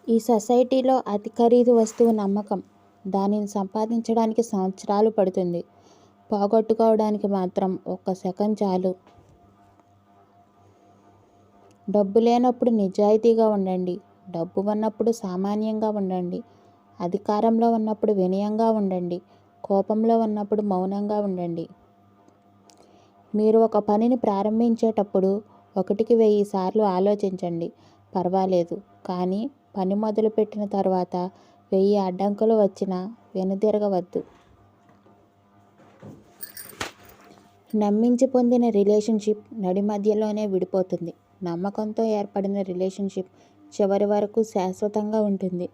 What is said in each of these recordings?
ఈ సొసైటీలో అతి ఖరీదు వస్తువు నమ్మకం. దానిని సంపాదించడానికి సంవత్సరాలు పడుతుంది. పోగొట్టుకోవడానికి మాత్రం ఒక్క సెకండ్ చాలు. డబ్బు లేనప్పుడు నిజాయితీగా ఉండండి. డబ్బు ఉన్నప్పుడు సామాన్యంగా ఉండండి. అధికారంలో ఉన్నప్పుడు వినయంగా ఉండండి. కోపంలో ఉన్నప్పుడు మౌనంగా ఉండండి. మీరు ఒక పనిని ప్రారంభించేటప్పుడు 1,000 సార్లు ఆలోచించండి, పర్వాలేదు. కానీ పని మొదలుపెట్టిన తర్వాత 1000 అడ్డంకులు వచ్చినా వెనుదిరగవద్దు. నమ్మించి పొందిన రిలేషన్షిప్ నడి మధ్యలోనే విడిపోతుంది. నమ్మకంతో ఏర్పడిన రిలేషన్షిప్ చివరి వరకు శాశ్వతంగా ఉంటుంది.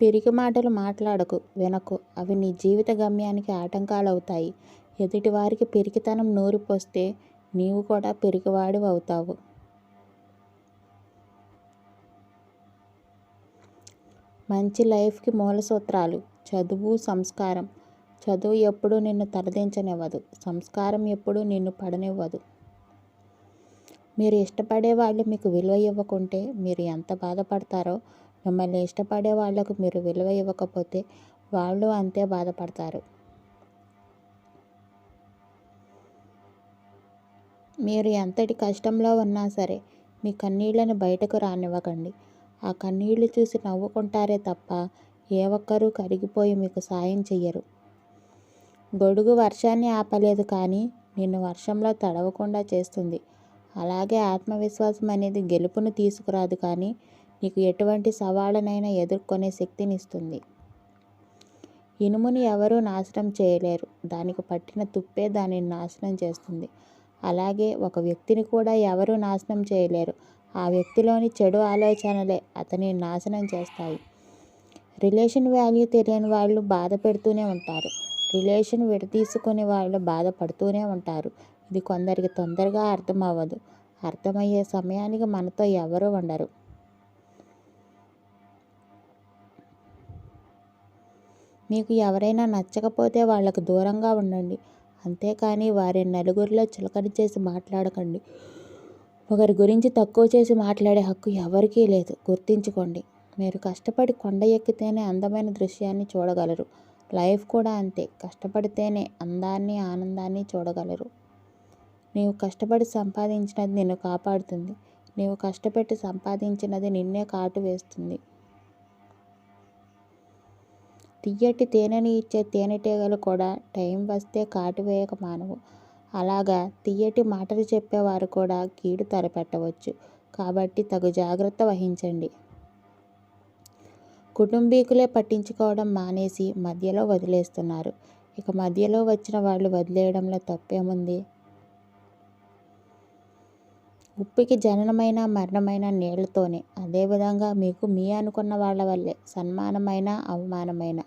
పిరికి మాటలు మాట్లాడకు, వినకు. అవి నీ జీవిత గమ్యానికి ఆటంకాలవుతాయి. ఎదుటివారికి పిరికితనం నూరిపోస్తే నీవు కూడా పిరికివాడివి అవుతావు. మంచి లైఫ్కి మూల సూత్రాలు: చదువు, సంస్కారం. చదువు ఎప్పుడూ నిన్ను తలదించనివ్వదు. సంస్కారం ఎప్పుడూ నిన్ను పడనివ్వదు. మీరు ఇష్టపడే వాళ్ళు మీకు విలువ ఇవ్వకుంటే మీరు ఎంత బాధపడతారో, మిమ్మల్ని ఇష్టపడే వాళ్లకు మీరు విలువ ఇవ్వకపోతే వాళ్ళు అంతే బాధపడతారు. మీరు ఎంతటి కష్టంలో ఉన్నా సరే మీ కన్నీళ్లను బయటకు రానివ్వకండి. ఆ కన్నీళ్లు చూసి నవ్వుకుంటారే తప్ప ఏ ఒక్కరూ కరిగిపోయి మీకు సాయం చెయ్యరు. గొడుగు వర్షాన్ని ఆపలేదు, కానీ నిన్ను వర్షంలో తడవకుండా చేస్తుంది. అలాగే ఆత్మవిశ్వాసం అనేది గెలుపును తీసుకురాదు, కానీ నీకు ఎటువంటి సవాళ్ళనైనా ఎదుర్కొనే శక్తినిస్తుంది. ఇనుముని ఎవరూ నాశనం చేయలేరు. దానికి పట్టిన తుప్పే దానిని నాశనం చేస్తుంది. అలాగే ఒక వ్యక్తిని కూడా ఎవరూ నాశనం చేయలేరు. ఆ వ్యక్తిలోని చెడు ఆలోచనలే అతనిని నాశనం చేస్తాయి. రిలేషన్ వాల్యూ తెలియని వాళ్ళు బాధ పెడుతూనే ఉంటారు. రిలేషన్ విడదీసుకుని వాళ్ళు బాధపడుతూనే ఉంటారు. ఇది కొందరికి తొందరగా అర్థం అవ్వదు. అర్థమయ్యే సమయానికి మనతో ఎవరూ ఉండరు. మీకు ఎవరైనా నచ్చకపోతే వాళ్లకు దూరంగా ఉండండి. అంతేకాని వారిని నలుగురిలో చులకన చేసి మాట్లాడకండి. ఒకరి గురించి తక్కువ చేసి మాట్లాడే హక్కు ఎవరికీ లేదు. గుర్తుంచుకోండి. మీరు కష్టపడి కొండ ఎక్కితేనే అందమైన దృశ్యాన్ని చూడగలరు. లైఫ్ కూడా అంతే. కష్టపడితేనే అందాన్ని, ఆనందాన్ని చూడగలరు. నీవు కష్టపడి సంపాదించినది నిన్ను కాపాడుతుంది. నీవు కష్టపెట్టి సంపాదించినది నిన్నే కాటు వేస్తుంది. తియ్యటి తేనెని ఇచ్చే తేనెటీగలు కూడా టైం వస్తే కాటు వేయక మానవు. అలాగా తియ్యటి మాటలు చెప్పేవారు కూడా కీడు తలపెట్టవచ్చు. కాబట్టి తగు జాగ్రత్త వహించండి. కుటుంబీకులే పట్టించుకోవడం మానేసి మధ్యలో వదిలేస్తున్నారు. ఇక మధ్యలో వచ్చిన వాళ్ళు వదిలేయడంలో తప్పేముంది? ఉప్పికి జననమైన మరణమైన నీళ్లతోనే. అదేవిధంగా మీకు మీ అనుకున్న వాళ్ళ వల్లే సన్మానమైన అవమానమైన.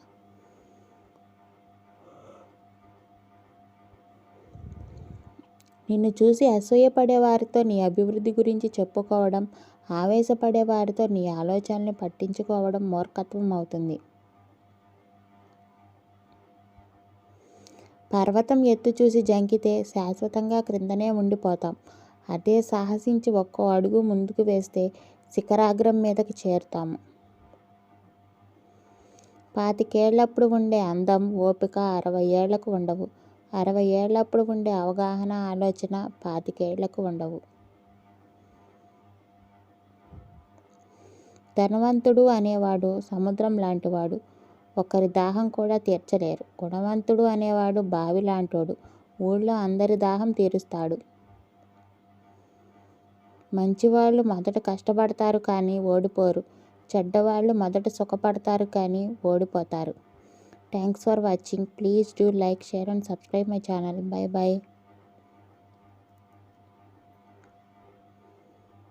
నిన్ను చూసి అసూయపడే వారితో నీ అభివృద్ధి గురించి చెప్పుకోవడం, ఆవేశపడే వారితో నీ ఆలోచనల్ని పట్టించుకోవడం మూర్ఖత్వం అవుతుంది. పర్వతం ఎత్తు చూసి జంకితే శాశ్వతంగా క్రిందనే ఉండిపోతాం. అదే సాహసించి ఒక్కో అడుగు ముందుకు వేస్తే శిఖరాగ్రం మీదకి చేరుతాము. 25 ఏళ్లప్పుడు ఉండే అందం, ఓపిక 60 ఏళ్లకు ఉండవు. 60 ఏళ్లప్పుడు ఉండే అవగాహన, ఆలోచన 25 ఏళ్లకు ఉండవు. ధనవంతుడు అనేవాడు సముద్రం లాంటివాడు. ఒకరి దాహం కూడా తీర్చలేరు. గుణవంతుడు అనేవాడు బావి లాంటోడు. ఊళ్ళో అందరి దాహం తీరుస్తాడు. మంచివాళ్ళు మొదట కష్టపడతారు కానీ ఓడిపోరు. చెడ్డవాళ్ళు మొదట సుఖపడతారు కానీ ఓడిపోతారు. Thanks for watching. Please do like, share and subscribe my channel. Bye by.